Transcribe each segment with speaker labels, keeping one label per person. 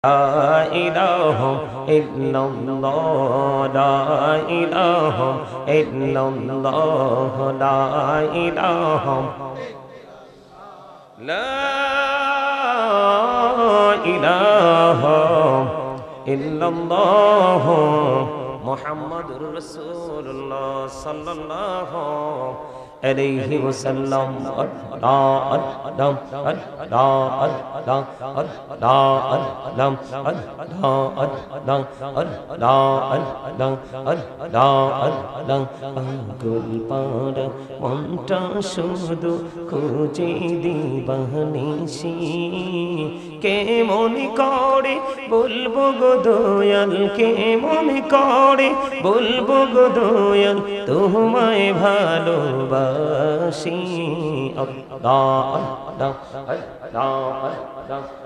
Speaker 1: لا إله إلا الله لا إله إلا الله لا إله لا إله إلا الله محمد رسول الله صلى الله عليه وسلم মনটা শুধু খুঁজে দিবানিসি কেমন করে বলবো গো দয়াল কেমন করে বলবো গো দয়াল তোমায় ভালোবাসি আল্লাহ আল্লাহ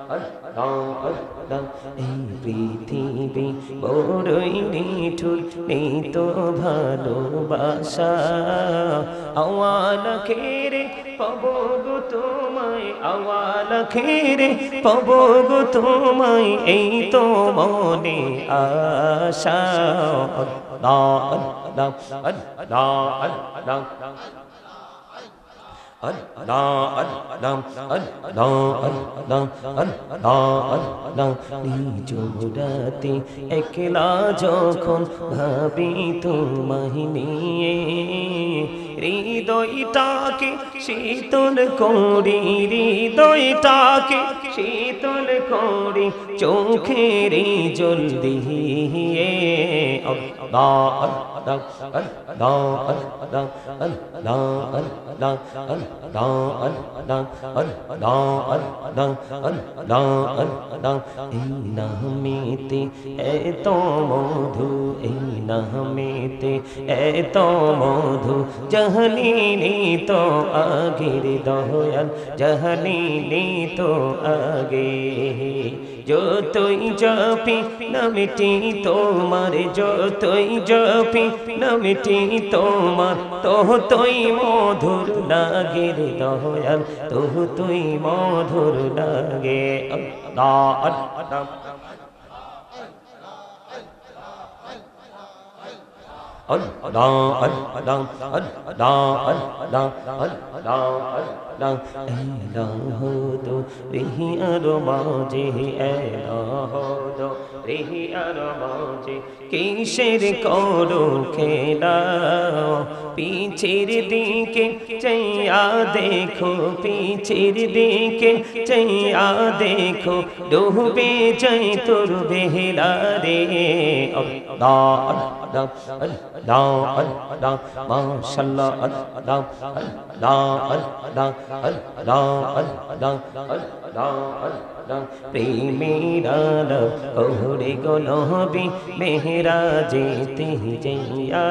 Speaker 1: আল্লাহ এই পৃথিবী বড়ই নিঠুর নেই তো ভালোবাসা আওয়াল খেরে পাবো গো তোমায় আওয়াল খেরে পাবো গো তোমায় এই তো মনে আশা আল্লাহ আল্লাহ আল্লাহ আল্লাহ নিজুরাতে একলা যখন ভাবি তোমায় নিয়ে হৃদয়টাকে শীতল করি হৃদয়টাকে শীতল করি চোখের জল দিয়ে আল্লাহ আল্লাহ আল্লাহ আল্লাহ আল্লাহ এই নামেতে এত মধু এই নামেতে এত মধু জাহালিনি তো আগের দয়াল জাহালিনি তো আগে যতই জপি নামটি তোমার যতই জপি নামটি তোমার তোই মধুর লাগে রে দয়াল তুই মধুর লাগে আল্লাহ আল্লাহ কিসের করো খেলা পিছের দিকে চাইয়া দেখো পিছের দিকে চাইয়া দেখো ডুবে যাই তোর বেহলা রে আল্লাহ আল্লাহ আল্লাহ আল্লাহ মাশাআল্লাহ আল্লাহ আল্লাহ আল্লাহ আল্লাহ আল্লাহ আল্লাহ প্রেমের ওরে গো নবী মেহরাজেতে যাইয়া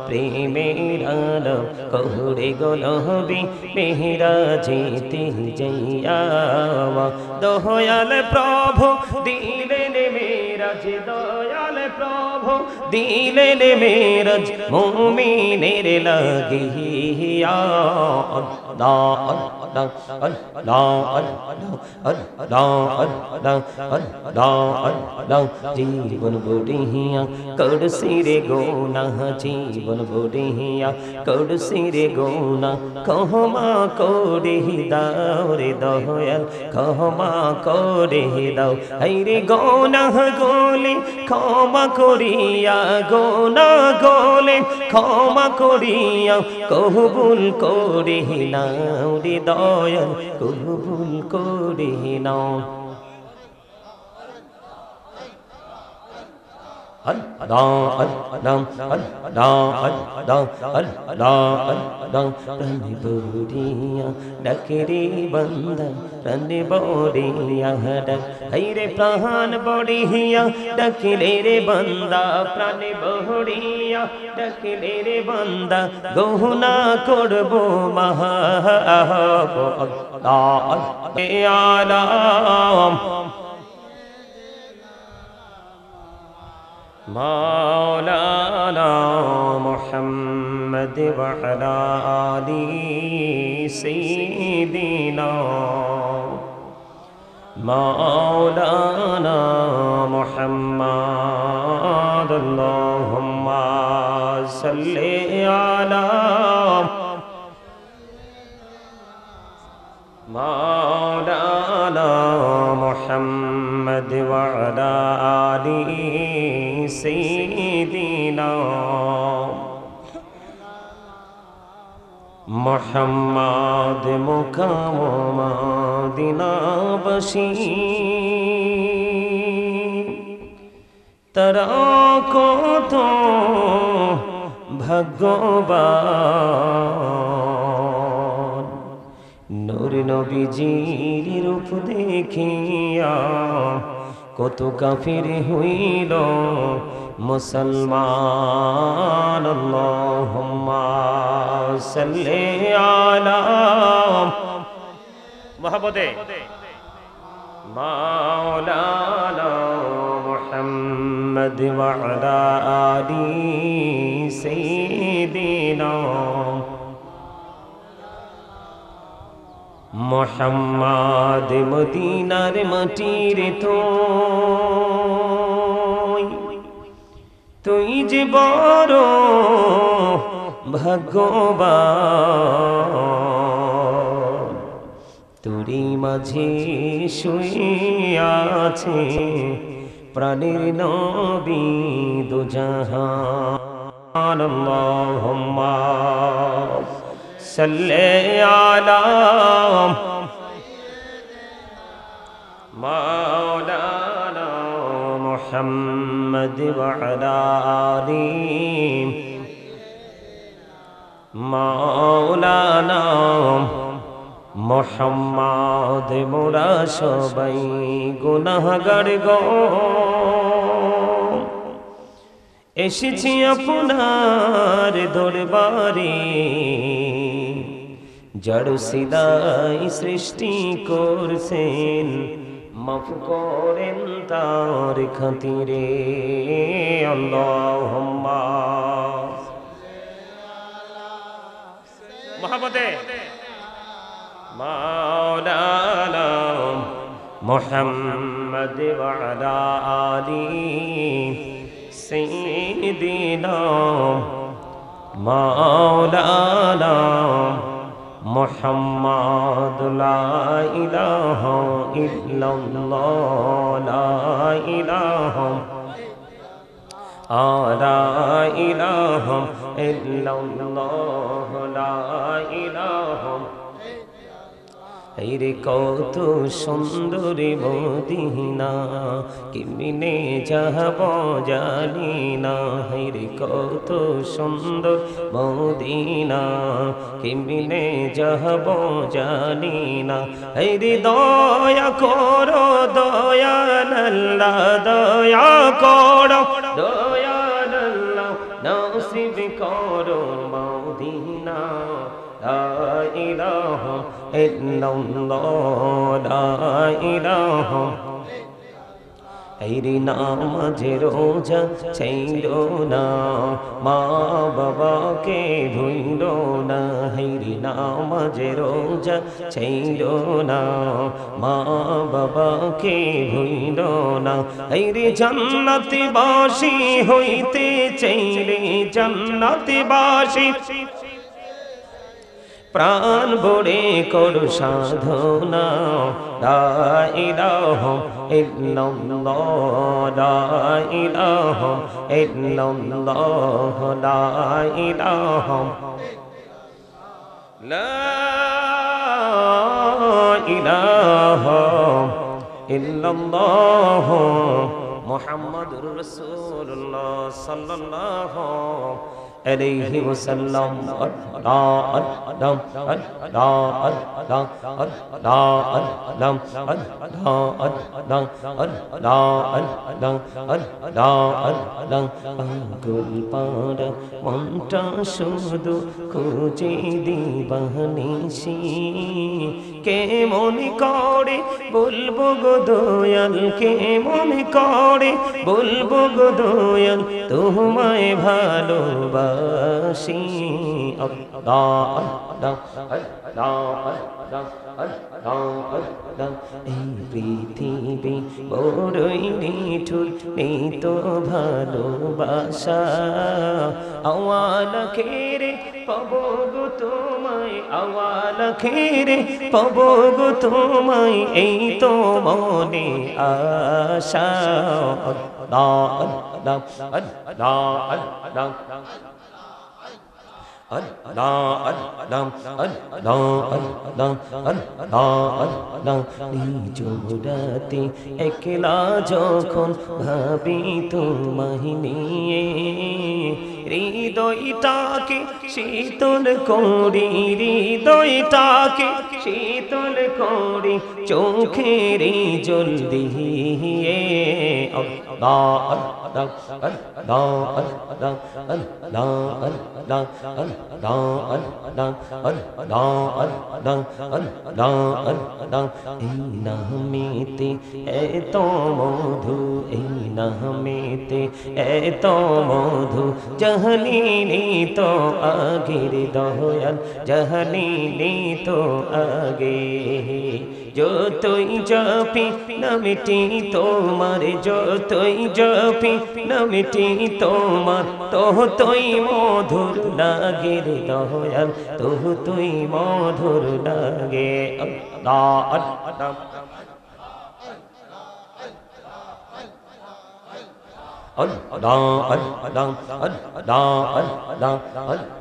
Speaker 1: প্রেমের ওরে গো নবী মেহরাজেতে যাইয়া দয়াল প্রভু দিলেন মেরাজ দয়াল প্রভু দিলেন মেরাজ মুমিনের লাগিয়া আল্লাহ আল্লাহ আল্লাহ আল্লাহ জীবন বড়িয়া করছি রে গোনা জীবন বড়িয়া করছি রে গোনা ক্ষমা করে দাও রে দয়াল ক্ষমা করে দাও হাইরে গোনা গোলে ক্ষমা করিয়া গোনা গোলে ক্ষমা করিয়া কবুল করে নাও রে দয়াল কবুল করে নাও রানে বড়িয়া ডাকেরে বান্দা রানে বড়িয়া ডাক হাইরে প্রাণ বড়িয়া ডাকিলে রে বান্দা প্রাণে বড়িয়া ডাকিলে রে বান্দা গহনা করব মাহব আল্লাহ আলাম مولانا محمد وعلى آل سيدنا مولانا محمد اللهم صل على مولانا محمد وعلى آل سيدنا محمد مقام مدینہ بشی তারা কত ভাগ্যবান নূর নবীজির রূপ দেখিয়া কত কাফির হইল মুসলমান আল্লাহুম্মা সাল্লি আলা মুহাম্মদে মাওলানা মুহাম্মদ ওয়া আলা আলি সাইয়্যিদিনা মুহাম্মদ মদিনার মাটির তুই যে বড় ভাগ্যবান তোরই মাঝে শুয়ে আছে প্রাণের নবী দু জাহান আল্লাহুম্মা সাল্লি আলা মাওলানা মুহাম্মদ ওয়া আলা আলি মাওলানা মুহাম্মদ মোরা সবাই গুনাহগার গো এসেছি আপনার দরবারে জড় সিদাই সৃষ্টি করছেন মাফ করেন তার খাতিরে আল্লাহুম্মা মুহাম্মদে মাওলানা মুহাম্মদ ওয়া আলা আলি সাইয়্যিদিনা মাওলানা মুহাম্মদ লা ইলাহা ইল্লাল্লাহ লা ইলাহা লা ইলাহা ইল্লাল্লাহ লা ইলাহা রে কত সুন্দর মদিনা কেমনে যাব জানি না রে কত সুন্দর মদিনা কেমনে যাব জানি না রে দয়া করো দয়াল আল্লাহ দয়া করো দয়াল আল্লাহ নসিব করো মদিনা লা ইলাহা ইল্লাল্লাহ লা ইলাহা এই নামাজে রোজা ছাইরো না মা বাবাকে ভুইলো না এই নামাজে রোজা ছাইরো না মা বাবাকে ভুইলো না এই জান্নাতি বাসী হইতে চাইলে জান্নাতি বাসী প্রাণ ভরে করো সাধনা লা ইলাহা ইল্লাল্লাহ লা ইলাহা ইল্লাল্লাহ লা ইলাহা লা ইলাহা ইল্লাল্লাহ মুহাম্মাদুর রাসূলুল্লাহ সাল্লাল্লাহু আলাইহি ওয়াসাল্লাম পাগল মনটা শুধু খুঁজে দিবানিশি কেমন করে বলবো গো দয়াল কেমন করে বলবো গো দয়াল তোমায় ভালোবাসি আসি আল্লাহ আল্লাহ আল্লাহ আল্লাহ আল্লাহ আল্লাহ এই পৃথিবী বড়ই নিঠুর নেই তো ভালোবাসা আওয়াল খেরে পাবো গো তোমায় আওয়াল খেরে পাবো গো তোমায় এই তো মনে আশা আল্লাহ আল্লাহ আল্লাহ আল্লাহ নিজুরাতে একলা যখন ভাবি তোমায় নিয়ে হৃদয়টাকে শীতল করি হৃদয়টাকে শীতল করি চোখের জল দিয়ে আল্লাহ আল্লাহ আল্লাহ আল্লাহ আল্লাহ আল্লাহ এই নামেতে এত মধু এই নামেতে এত মধু জাহালিনি তো আগের দয়াল জাহালিনি তো আগে যতই জপি নামটি তোমার যতই জপি নামটি তোমার ততই মধুর লাগে রে দয়াল ততই মধুর লাগে আল্লাহ আল্লাহ Allah Allah Allah Allah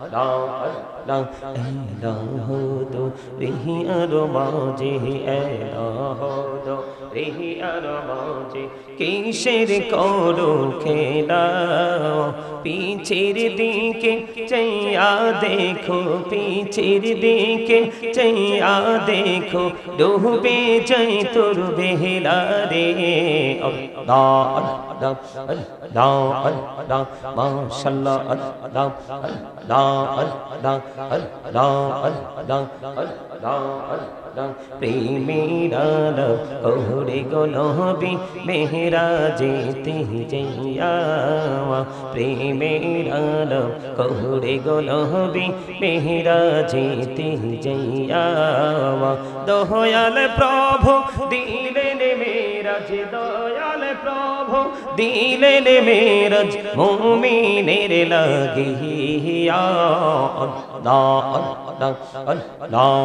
Speaker 1: Allah Allah Elohodo Rihi Aromaje Elohodo Rihi Aromaje Kisher Koro Khela Pichir Dike Chaiya Dekho Pichir Dike Chaiya Dekho Dubhe Jai Tur Behla Re Allah Allah Allah Allah Mashallah Allah Allah Allah Allah Allah Allah প্রেমের আলো ওরে গো নবী মেহরাজেতে যাইয়া প্রেমের আলো ওরে গো নবী মেহরাজেতে যাইয়া দয়াল প্রভু দিলেন মেরাজ দয়াল প্রভু দিলেন মেরাজ মুমিনের লাগিয়া আল্লাহ আল্লাহ আল্লাহ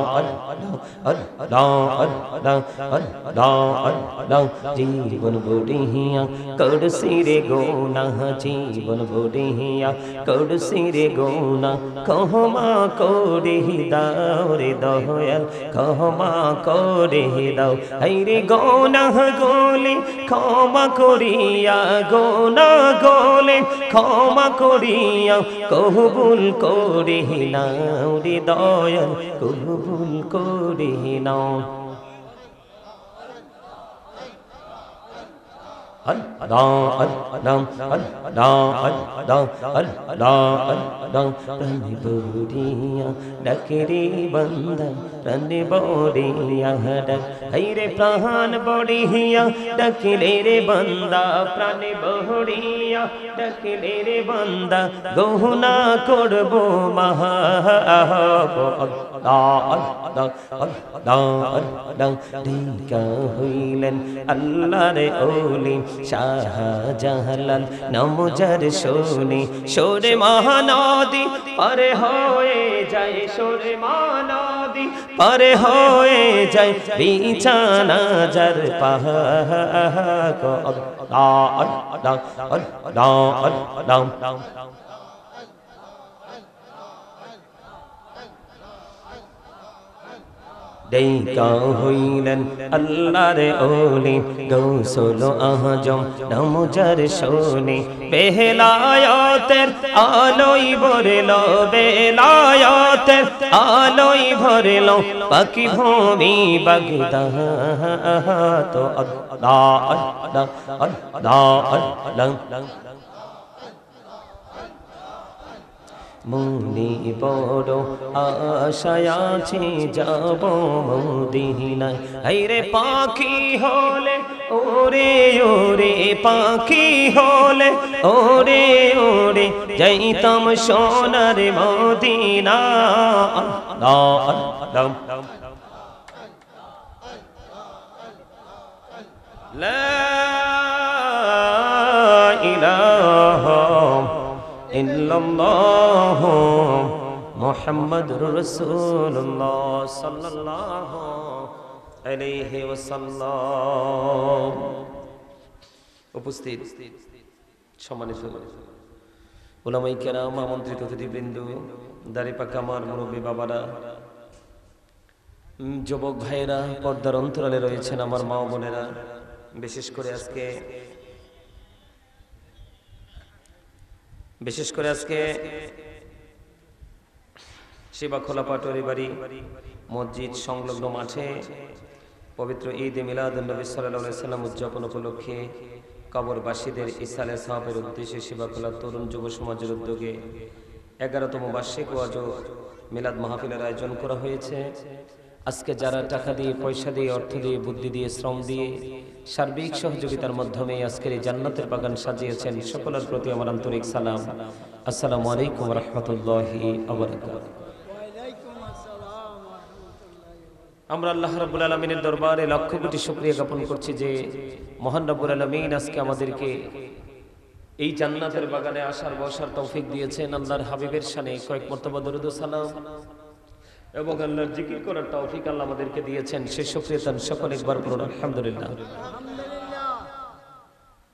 Speaker 1: আল্লাহ আল্লাহ জীবন বুড়িয়া করছি রে গোনা জীবন বুড়িয়া করছি রে গোনা ক্ষমা করে দাও রে দয়াল ক্ষমা করে দাও হাই রে গোনা গোলে ক্ষমা করিয়া গোনা গোলে ক্ষমা করিয়া কবুল করে নাও রে দয়াল কবুল করে নাও রানী বড়িয়া ডাকেরে বান্দা রানী বড়িয়া ডাক হাইরে প্রাণ বড়িয়া ডাকিলে রে বান্দা প্রাণে বড়িয়া ডাকিলে রে বান্দা গহনা করব মহা ঢেকা হইলেন আল্লাহর ওলি শাহজালাল নমজার শোনে সোরে মহানদী পারে হয়ে যায় সোরে মহানদী পারে হয়ে যায় বিছানা যার পাহাড় ডেকা হইলেন আল্লাহর ওলি গৌসুল আজম নমজার শোনে বেলায়েতের আলোই ভরলো বেলায়েতের আলোই ভরলো পাকি ভূমি বাগদাদ তো আল্লাহ আল্লাহ আল্লাহ আল্লাহ মনে বড় আশায় আছে যাব মদিনায় হায়রে পাখি হলে ওরে ওরে পাখি হলে ওরে ওরে যাইতাম সোনার মদিনা আল্লাহ আল্লাহ লা ইলাহা ইল্লাল্লাহ মুহাম্মাদুর রাসূলুল্লাহ সাল্লাল্লাহু আলাইহি ওয়াসাল্লাম। উপস্থিত সম্মানিত উলামায়ে কেরাম, আমন্ত্রিত অতিথিবৃন্দ, দাড়ি পাকা আমার মুরব্বী বাবারা, যুবক ভাইয়েরা, পর্দার অন্তরালে রয়েছেন আমার মা বোনেরা, বিশেষ করে আজকে শিবাখোলা পাটোয়ারি বাড়ি মসজিদ সংলগ্ন মাঠে পবিত্র ঈদে মিলাদুন নবী সাল্লাল্লাহু আলাইহি সাল্লাম উদযাপন উপলক্ষে কবরবাসীদের ইসালে সাহাবের উদ্দেশ্যে শিবাখোলা তরুণ যুব সমাজের উদ্যোগে 11তম বার্ষিক ওয়াজ ও মিলাদ মাহফিলের আয়োজন করা হয়েছে। আজকে যারা টাকা দিয়ে, পয়সা দিয়ে, অর্থ দিয়ে, বুদ্ধি দিয়ে, শ্রম দিয়ে, সার্বিক সহযোগিতার মাধ্যমে আজকের এই জান্নাতের বাগান সাজিয়েছেন, সকলের প্রতি আমার আন্তরিক সালাম। আসসালামু আলাইকুম ওয়া রাহমাতুল্লাহি ওয়া বারাকাতুহু। আমরা আল্লাহ রাব্বুল আলামিনের দরবারে লক্ষ কোটি শুকরিয়া জ্ঞাপন করছি যে মহান রব্বুল আলামিন আজকে আমাদেরকে এই জান্নাতের বাগানে আসার বসার তৌফিক দিয়েছেন। আল্লাহর হাবিবের শানে কয়েক মর্তবা দরুদ ও সালাম এবং আল্লাহর জিকির করার তৌফিক আল্লাহ আমাদেরকে দিয়েছেন। সে শুকরিয়া তান সকলে একবার পড়ুন আলহামদুলিল্লাহ।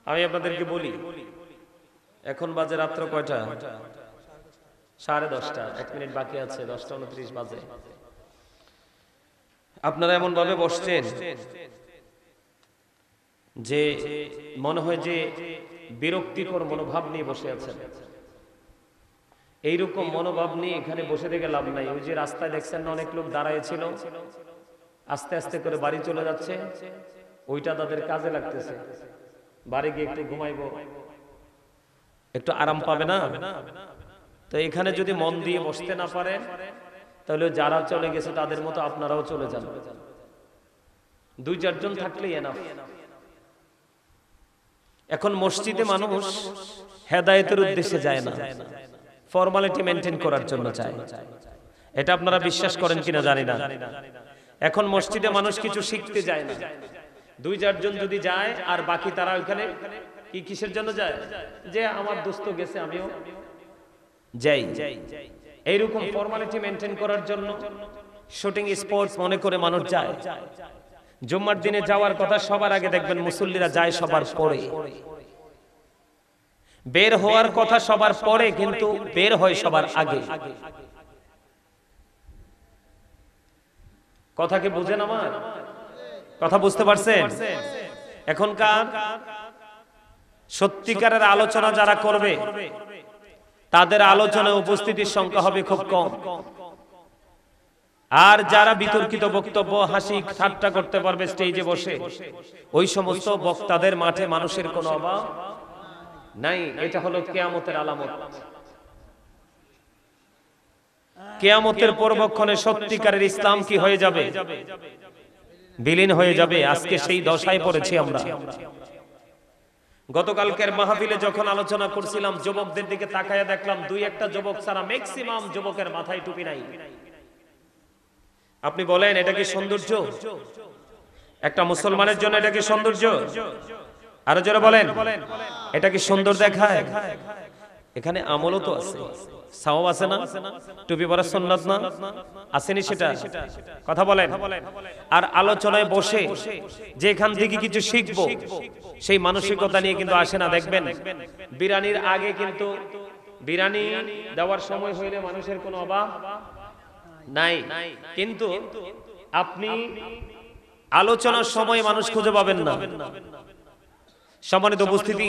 Speaker 1: আমি আপনাদেরকে বলি, এখন বাজে রাত্র কয়টা? 10:30। 1 মিনিট বাকি আছে, 10:29 বাজে। আপনারা এমন ভাবে বসছেন যে মনে হয় যে বিরক্তিকর মনোভাব নিয়ে বসে আছেন। এইরকম মনোভাব নিয়ে এখানে বসে থেকে লাভ নাই। ওই যে রাস্তায় দেখছেন না অনেক লোক দাঁড়ায় ছিল, আস্তে আস্তে করে বাড়ি চলে যাচ্ছে, ওইটা তাদের কাজে লাগতেছে। বাড়ি গিয়ে একটু ঘুমাইবো, একটু আরাম পাবে না। তো এখানে যদি মন দিয়ে বসতে না পারেন তাহলে যারা চলে গেছে তাদের মতো আপনারাও চলে যান। 2-4 জন থাকলেই এনাফ। এখন মসজিদে মানুষ হেদায়েতের উদ্দেশ্যে যায় না, ফর্মালিটি মেইনটেইন করার জন্য যায়। এটা আপনারা বিশ্বাস করেন কিনা জানি না। এখন মসজিদে মানুষ কিছু শিখতে যায় না। 2-4 জন যদি যায় আর বাকি তারা ওখানে কিসের জন্য যায়? যে আমার দোস্ত গেছে আমিও যাই। এইরকম ফর্মালিটি মেইনটেইন করার জন্য শুটিং স্পোর্টস মনে করে মানুষ যায়। জুম্মার দিনে যাওয়ার কথা সবার আগে দেখবেন মুসল্লিরা যায় সবার পরে। বের হওয়ার কথা সবার পরে, কিন্তু বের হয় সবার আগে। কথা কি বুঝেন? আমার কথা বুঝতে পারছেন? এখনকার সত্যিকারের আলোচনা যারা করবে তাদের আলোচনায় উপস্থিতির সংখ্যা হবে খুব কম। আর যারা বিতর্কিত বক্তব্য, হাসি ঠাট্টা করতে পারবে স্টেজে বসে, ওই সমস্ত বক্তাদের মাঠে মানুষের কোনো অভাব নাই। এটা হলো কিয়ামতের আলামত। কিয়ামতের পূর্বক্ষণে সত্যিকারের ইসলাম কি হয়ে যাবে? বিলীন হয়ে যাবে। আজকে সেই দশায় পড়েছি আমরা। গতকালকের মাহফিলে যখন আলোচনা করছিলাম, যুবকদের দিকে তাকায়া দেখলাম 2-1টা যুবক ছাড়া ম্যাক্সিমাম যুবকের মাথায় টুপি নাই। আপনি বলেন এটা কি সৌন্দর্য? একটা মুসলমানের জন্য এটা কি সৌন্দর্য? আরো জোরে বলেন, এটা কি সুন্দর দেখায়? এখানে আমলও তো আছে, সওয়াব আছে না? টুপি পরা সুন্নাত না? আসেনি সেটা? কথা বলেন। আর আলোচনায় বসে যে এখান থেকে কিছু শিখবো সেই মানসিকতা নিয়ে কিন্তু আসে না। দেখবেন বিরানির আগে কিন্তু বিরানি দেওয়ার সময় হইলে মানুষের কোনো অভাব নাই, কিন্তু আপনি আলোচনার সময় মানুষ খুঁজে পাবেন না। সম্মানিত উপস্থিতি,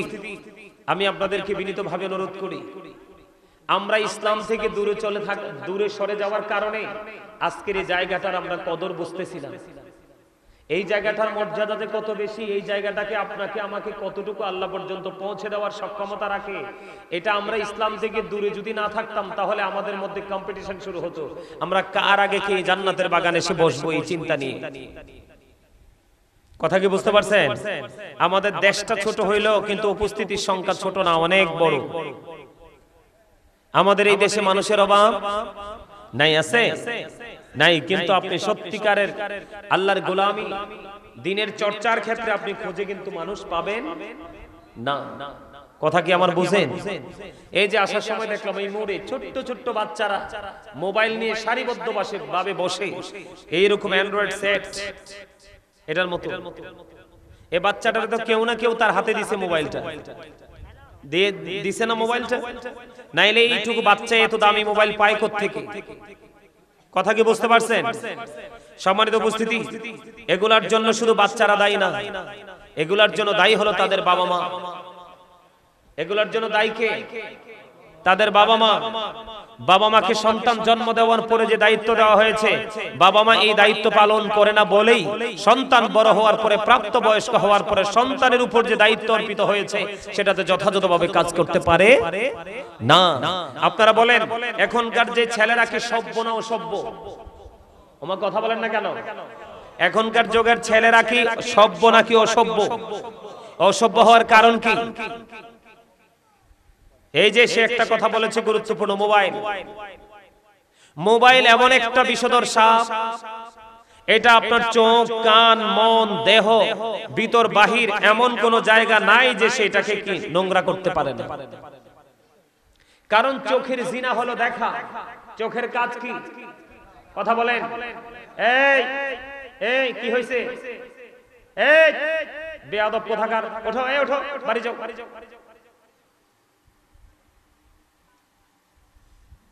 Speaker 1: আমি আপনাদেরকে বিনীতভাবে অনুরোধ করি, আমরা ইসলাম থেকে দূরে সরে যাওয়ার কারণে আজকের এই জায়গাটার আমরা কদর বুঝতেছি না। এই জায়গাটার মর্যাদাতে কত বেশি, এই জায়গাটাকে আপনাকে আমাকে কতটুকু আল্লাহ পর্যন্ত পৌঁছে দেওয়ার সক্ষমতা রাখে, এটা আমরা ইসলাম থেকে দূরে যদি না থাকতাম তাহলে আমাদের মধ্যে কম্পিটিশন শুরু হতো। আমরা কার আগে কে জান্নাতের বাগানে এসে বসবো এই চিন্তা নিয়ে। কথা কি বুঝতে পারছেন? আমাদের দেশটা ছোট হইলেও কিন্তু উপস্থিতির সংখ্যা ছোট না, অনেক বড়। আমাদের এই দেশে মানুষের অভাব নাই, আছে নাই, কিন্তু আপনি সত্যিকারের আল্লাহর গোলামি দিনের চর্চার ক্ষেত্রে আপনি খোঁজে কিন্তু মানুষ পাবেন না। কথা কি আমার বুঝেন? এই যে আসার সময় দেখলাম এই মোড়ে ছোট্ট ছোট্ট বাচ্চারা মোবাইল নিয়ে সারিবদ্ধ ভাবে বসে, এইরকম অ্যান্ড্রয়েড সেট এটার মতো। এই বাচ্চাটার তো কেউ না কেউ তার হাতে দিছে মোবাইলটা, দিছে না মোবাইলটা? নাইলে এইটুকু বাচ্চা এত দামি মোবাইল পায় কোত্থেকে? কথা কি বুঝতে পারছেন? সম্মানিত উপস্থিতি, এগুলার জন্য শুধু বাচ্চারা দায়ী না, এগুলার জন্য দায়ী হলো তাদের বাবা মা। এগুলার জন্য দায়ী কে? তাদের বাবা মা। বাবা মাকে সন্তান জন্ম দেওয়ার পরে যে দায়িত্ব দেওয়া হয়েছে, বাবা মা এই দায়িত্ব পালন করে না বলেই সন্তান বড় হওয়ার পরে, প্রাপ্ত বয়স্ক হওয়ার পরে সন্তানের উপর যে দায়িত্ব অর্পিত হয়েছে সেটাতে যথাযথভাবে কাজ করতে পারে না। আপনারা বলেন এখনকার যে ছেলেরা কি সভ্য না অসভ্য? আমার কথা বলেন না কেন? এখনকার যুগের ছেলেরা কি সভ্য নাকি অসভ্য? অসভ্য হওয়ার কারণ কি? এই যে সে একটা কথা বলেছে গুরুত্বপূর্ণ, মোবাইল। মোবাইল এমন একটা বিষধর সাপ, এটা আপনার চোখ, কান, মন, দেহ, ভিতর বাহির এমন কোন জায়গা নাই যে সেটাকে কি নোংরা করতে পারে না। কারণ চোখের জিনা হলো দেখা। চোখের কাজ কি? কথা বলেন। এই এই কি হইছে? এই বেয়াদব কোথাকার, ওঠো, এই ওঠো, বাড়ি যাও।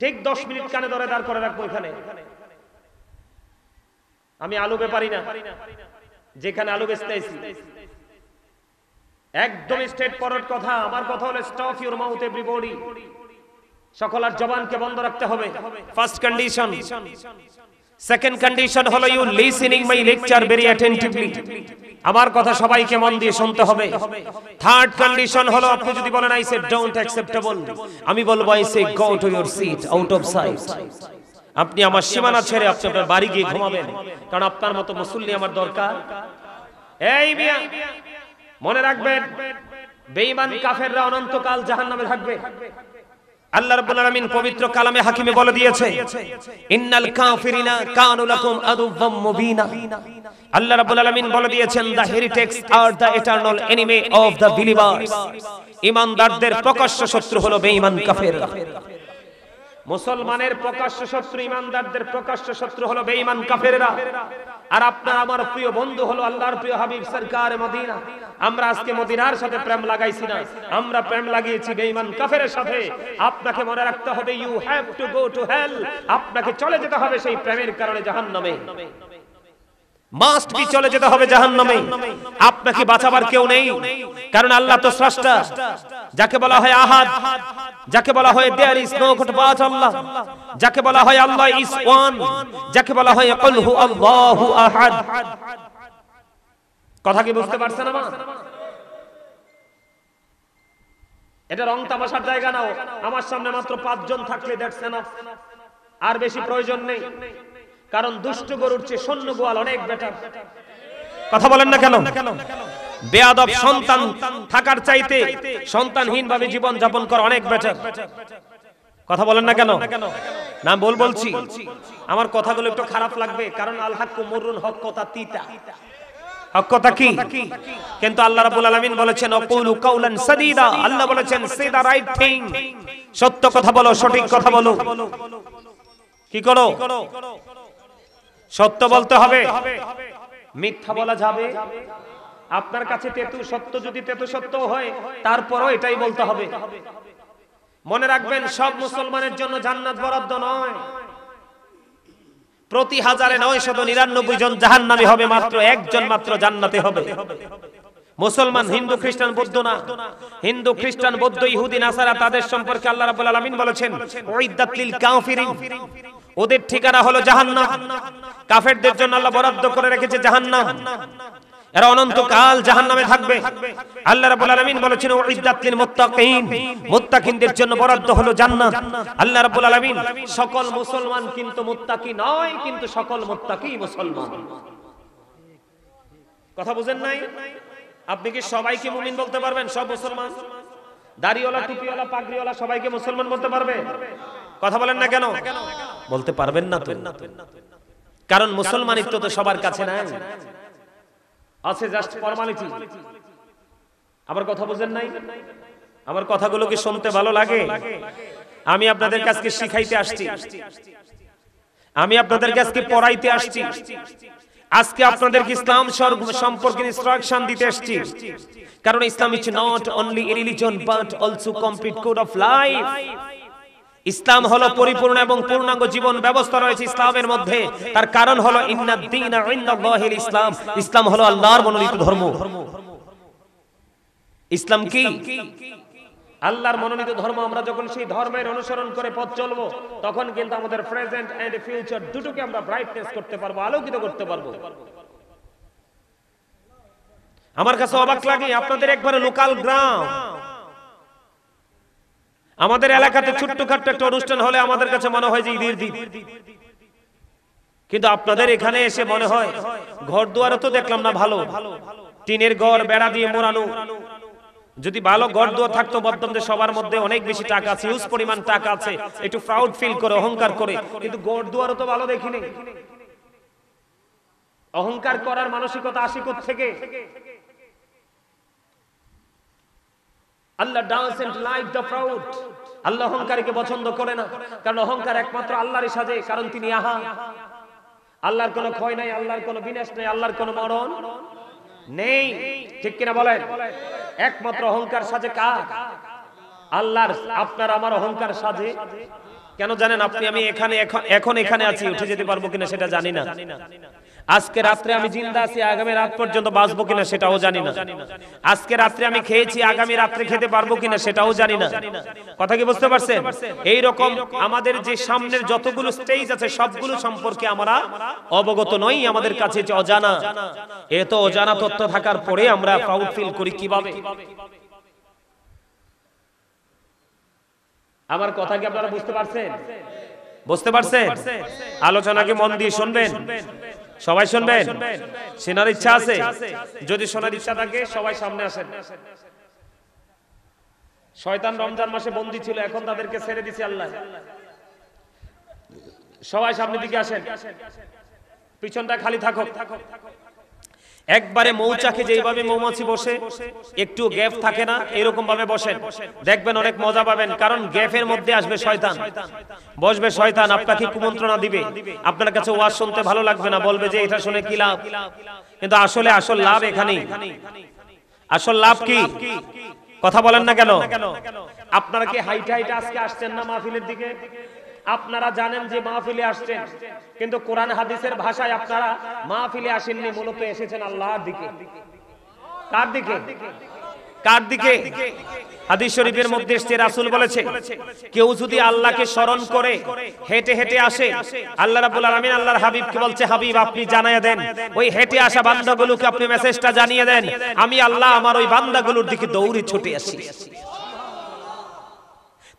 Speaker 1: ঠিক 10 মিনিট কানে ধরে দাঁড় করে রাখবো এখানে। আমি আলু বেপারি না, যেখানে আলু বেচতে আইছি একদম স্ট্রেট ফরওয়ার্ড কথা। আমার কথা হলো স্টপ ইউর মাউথ এভরিবডি। সকলের জবানকে বন্ধ রাখতে হবে, ফার্স্ট কন্ডিশন। সেকেন্ড কন্ডিশন হলো you listening my lecture very attentively. আমার কথা সবাইকে মন দিয়ে শুনতে হবে। থার্ড কন্ডিশন হলো আপনি যদি বলেন আই সে ডোন্ট অ্যাকসেপ্টেবল, আমি বলবো I say go to your seat out of sight. আপনি আমার সীমানা ছেড়ে আপনি আপনার বাড়ি গিয়ে ঘুমাবেন, কারণ আপনার মতো মুসল্লি আমার দরকার। এই মিয়া মনে রাখবেন, বেঈমান কাফেররা অনন্তকাল জাহান্নামে থাকবে। আল্লাহ রাব্বুল আলামিন পবিত্র কালামে হাকিমে বলে দিয়েছে, ইন্নাল কাফিরিনা কানু লাকুম আদুওয়াম মুবিনা। আল্লাহ রাব্বুল আলামিন বলে দিয়েছেন, দ্য হেরিটেক্স আর the eternal enemy of the believers. ঈমানদারদের প্রকাশ্য শত্রু হলো বেঈমান কাফেররা। মুসলমানের প্রকাশ্য শত্রু, ঈমানদারদের প্রকাশ্য শত্রু হলো বেঈমান কাফেররা। আর আপনার আমার প্রিয় বন্ধু হলো আল্লাহর প্রিয় হাবিব সরকার মদিনা। আমরা আজকে মদিনার সাথে প্রেম লাগাইছি না, আমরা প্রেম লাগিয়েছি বেঈমান কাফেরের সাথে। আপনাকে মনে রাখতে হবে, you have to go to hell. আপনাকে চলে যেতে হবে সেই প্রেমের কারণে জাহান্নামে, মাস্ট বি চলে যেতে হবে জাহান্নামে। আপনাকে বাঁচাবার কেউ নেই, কারণ আল্লাহ তো স্রষ্টা। যাকে বলা হয় আহাদ, যাকে বলা হয় there is no god but Allah, যাকে বলা হয় আল্লাহ ইজ ওয়ান, যাকে বলা হয় কুল হু আল্লাহু আহাদ। কথা কি বুঝতে পারছেন আমার? এটা রং তামাশার জায়গা নাও। আমার সামনে মাত্র 5 জন থাকলে দ্যাটস এনাফ, আর বেশি প্রয়োজন নেই। কারণ দুষ্ট গরুর চেয়ে শূন্য গোয়াল অনেক বেটার। কথা বলেন না কেন? বেয়াদব সন্তান থাকার চাইতে সন্তানহীন ভাবে জীবন যাপন করা অনেক বেটার। কথা বলেন না কেন? না বলছি, আমার কথাগুলো একটু খারাপ লাগবে, কারণ আল হাক্কু মুররুন, হক কথা তিতা। হক কথা কি? কিন্তু আল্লাহ রাব্বুল আলামিন বলেছেন ওয়াকুলু কাওলান সাদীদা। আল্লাহ বলেছেন সে দা রাইট থিং, সত্য কথা বলো, সঠিক কথা বলো। কি করো? সত্য বলতে হবে, মিথ্যা বলা যাবে? আপনার কাছে তেতু সত্য, যদি তেতু সত্য হয় তারপরও এটাই বলতে হবে। মনে রাখবেন, সব মুসলমানের জন্য জান্নাত বরাদ্দ নয়। প্রতি 1999 জন জাহান্নামী হবে, মাত্র একজন মাত্র জান্নাতে হবে। মুসলমান, হিন্দু, খ্রিস্টান, বৌদ্ধ না। হিন্দু, খ্রিস্টান, বৌদ্ধ, ইহুদি, নাসারা, তাদের সম্পর্কে আল্লাহ রাব্বুল আলামিন বলেছেন উইদ্দাত লিল কাফিরিন, ওদের ঠিকানা হলো জাহান্নাম। কাফেরদের জন্য আল্লাহ বরাদ্দ করে রেখেছে জাহান্নাম, এরা অনন্তকাল জাহান্নামে থাকবে। আল্লাহ রাব্বুল আলামিন বলেছেন উইদ্দাত লিল মুত্তাকিন, মুত্তাকিনদের জন্য বরাদ্দ হলো জান্নাত। আল্লাহ রাব্বুল আলামিন সকল মুসলমান কিন্তু মুত্তাকি নয়, কিন্তু সকল মুত্তাকি মুসলমান। কথা বুঝেন নাই? আপনি কি সবাইকে মুমিন বলতে পারবেন? সব মুসলমান, দাড়িওয়ালা, টুপিওয়ালা, পাগড়িওয়ালা সবাইকে মুসলমান বলতে পারবে? কথা বলেন না কেন? বলতে পারবেন না তো। কারণ মুসলমানিত্ব তো সবার কাছে নাই, আছে জাস্ট ফরমালিটি। আমার কথা বুঝেন নাই? আমার কথাগুলো কি শুনতে ভালো লাগে? আমি আপনাদের কাছে শিখাইতে আসছি, আমি আপনাদের কাছে পড়াইতে আসছি, আজকে আপনাদেরকে ইসলাম সম্পর্কে ইনস্ট্রাকশন দিতে আসছি। কারণ Islam is not only a religion but also complete code of life. ইসলাম হলো পরিপূর্ণ এবং পূর্ণাঙ্গ জীবন ব্যবস্থা রয়েছে ইসলামের মধ্যে। তার কারণ হলো ইন্নাদ দীনা ইনদাল্লাহিল ইসলাম। ইসলাম হলো আল্লাহর মনোনীত ধর্ম। ইসলাম কি? আল্লাহর মনোনীত ধর্ম। আমরা যখন সেই ধর্মের অনুসরণ করে পথ চলবো, তখন কিন্তু আমাদের প্রেজেন্ট এন্ড ফিউচার দুটোকে আমরা ব্রাইটনেস করতে পারবো, আলোকিত করতে পারবো। আমার কাছে অবাক লাগে, আপনাদের একবারে লোকাল গ্রাম, আমাদের এলাকাতে ছোট্টখাট্ট একটা অনুষ্ঠান হলে আমাদের কাছে মনে হয় যে ঈদের দিন, কিন্তু আপনাদের এখানে এসে মনে হয় ঘর দুয়ারও তো দেখলাম না ভালো, টিনের ঘর, বেড়া দিয়ে মোড়ানো। যদি ভালো ঘর দুয়ার থাকতো, বলতাম যে সবার মধ্যে অনেক বেশি টাকা আছে, হিউজ পরিমাণ টাকা আছে, একটু প্রাউড ফিল করে, অহংকার করে। কিন্তু ঘর দুয়ারও তো ভালো দেখিনি। অহংকার করার মানসিকতা আসে কোথা থেকে? আল্লাহ ডাজন্ট লাইক দ্য প্রাউড। আল্লাহ অহংকারীকে পছন্দ করে না, কারণ অহংকার একমাত্র আল্লাহরই সাজে। কারণ তিনি আহা, আল্লাহর কোনো ক্ষয় নাই, আল্লাহর কোনো বিনাশ নাই, আল্লাহর কোনো মরণ নেই। ঠিক কিনা বলেন? একমাত্র অহংকার সাজে কার? আল্লাহর। আপনার আমার অহংকার সাজে কেন জানেন? আপনি আমি এখন এখানে আছি, উঠে যেতে পারবো কিনা সেটা জানি না। আজকে রাত্রে আমি জিন্দা আছি, আগামী রাত পর্যন্ত বাঁচবো কিনা সেটাও জানি না। আজকে রাত্রে আমি খেয়েছি, আগামী রাত্রে খেতে পারবো কিনা সেটাও জানি না। কথা কি বুঝতে পারছেন? এই রকম আমাদের যে সামনের যতগুলো স্টেজ আছে সবগুলো সম্পর্কে আমরা অবগত নই, আমাদের কাছে যে অজানা। এত অজানা তথ্য থাকার পরে আমরা প্রাউড ফিল করি কিভাবে? আমার কথা কি আপনারা বুঝতে পারছেন? বুঝতে পারছেন? আলোচনাকে মন দিয়ে শুনবেন, সবাই শুনবেন। শোনার ইচ্ছা আছে? যদি শোনার ইচ্ছা থাকে সবাই সামনে আসেন। শয়তান রমজান মাসে বন্দী ছিল, এখন তাদেরকে ছেড়ে দিয়েছে আল্লাহ। সবাই সামনের দিকে আসেন, পিছনটা খালি থাকুক। একবারে মৌচাকে যেভাবে মৌমাছি বসে, একটু গ্যাপ থাকে না, এরকম ভাবে বসেন, দেখবেন অনেক মজা পাবেন। কারণ গ্যাপের মধ্যে আসবে শয়তান, বসবে শয়তান, আপনাকে কুমন্ত্রণা দিবে। আপনার কাছে ওয়াজ শুনতে ভালো লাগবে না, বলবে যে এটা শুনে কি লাভ। কিন্তু আসলে আসল লাভ এখানেই। আসল লাভ কি? কথা বলেন না কেন? আপনারা কি হাইটা হাইটা আজকে আসছেন না মাহফিলের দিকে? আপনারা জানেন যে মাহফিলে আসছেন, কিন্তু কোরআন হাদিসের ভাষায় আপনারা মাহফিলে আসেননি, মূলত এসেছেন আল্লাহর দিকে। কার দিকে? কার দিকে? হাদিস শরীফের মধ্যে এসেছে, রাসূল বলেছে, কেউ যদি আল্লাহকে স্মরণ করে হেঁটে হেঁটে আসে, আল্লাহ রাব্বুল আলামিন আল্লাহর হাবিবকে বলছে, হাবিব আপনি জানিয়ে দেন ওই হেঁটে আসা বান্দাগুলোকে, আপনি মেসেজটা জানিয়ে দেন, আমি আল্লাহ আমার ওই বান্দাগুলোর দিকে দৌড়ে ছুটে আসি।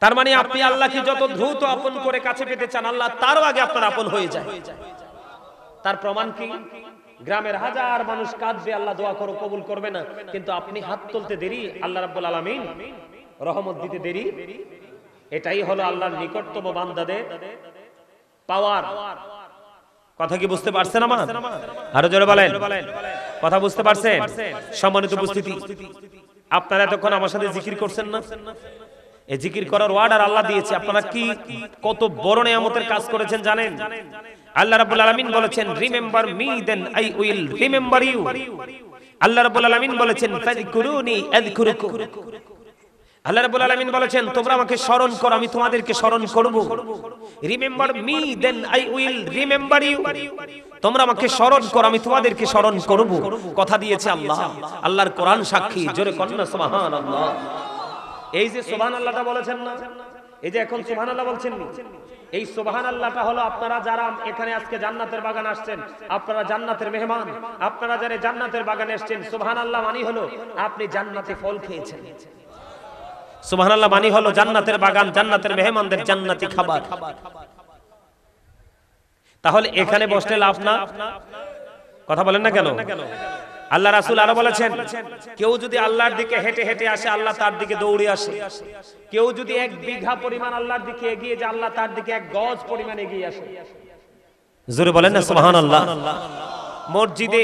Speaker 1: তার মানে আপনি আল্লাহকে যত দ্রুত আপন করে কাছে পেতে চান, আল্লাহ তারও আগে আপনার আপন হয়ে যায়। তার প্রমাণ কি? গ্রামের হাজার মানুষ কাঁদবে, আল্লাহ দোয়া করো কবুল করবে না, কিন্তু আপনি হাত তুলতে দেরি, আল্লাহ রাব্বুল আলামিন রহমত দিতে দেরি। এটাই হলো আল্লাহর নিকটতম বান্দাদের পাওয়ার। কথা কি বুঝতে পারছেন আমার? আরো জোরে বলেন। কথা বুঝতে পারছেন? সম্মানিত উপস্থিতি, আপনারা এতক্ষণ আমার সাথে জিকির করছেন না? এই জিকির করার অর্ডার আল্লাহ দিয়েছে। আপনারা কি কত বড় নিয়ামতের কাজ করেছেন জানেন? আল্লাহ রাব্বুল আলামিন বলেছেন, remember me then I will remember you. আল্লাহ রাব্বুল আলামিন বলেছেন, ফাযকুরুনি আযকুরুকুম। আল্লাহ রাব্বুল আলামিন বলেছেন, তোমরা আমাকে স্মরণ করো, আমি তোমাদেরকে স্মরণ করব। Remember me then I will remember you. তোমরা আমাকে স্মরণ করো, আমি তোমাদেরকে স্মরণ করব। কথা দিয়েছে আল্লাহ, আল্লাহর কোরআন সাক্ষী। জোরে কন্না সুবহানাল্লাহ। এই যে সুবহানাল্লাহটা বলেছেন না, এই যে এখন সুবহানাল্লাহ বলছেন, এই সুবহানাল্লাহটা হলো আপনারা যারা এখানে আজকে জান্নাতের বাগান আসছেন, আপনারা জান্নাতের মেহমান। আপনারা যারা জান্নাতের বাগানে আসছেন, সুবহানাল্লাহ মানে হলো আপনি জান্নাতে ফল খেয়েছেন। সুবহানাল্লাহ মানে হলো জান্নাতের বাগান, জান্নাতের মেহমানদের জান্নাতি খাবার। তাহলে এখানে বসলে লাভ না? কথা বলেন না কেন? আল্লাহ রাসূল আরো বলেছেন, কেউ যদি আল্লাহর দিকে হেঁটে হেঁটে আসে, আল্লাহ তার দিকে দৌড়ে আসে। কেউ যদি 1 বিঘা পরিমাণ আল্লাহর দিকে এগিয়ে যায়, আল্লাহ তার দিকে 1 গজ পরিমাণ এগিয়ে আসে। জোরে বলেন না সুবহানাল্লাহ। মসজিদে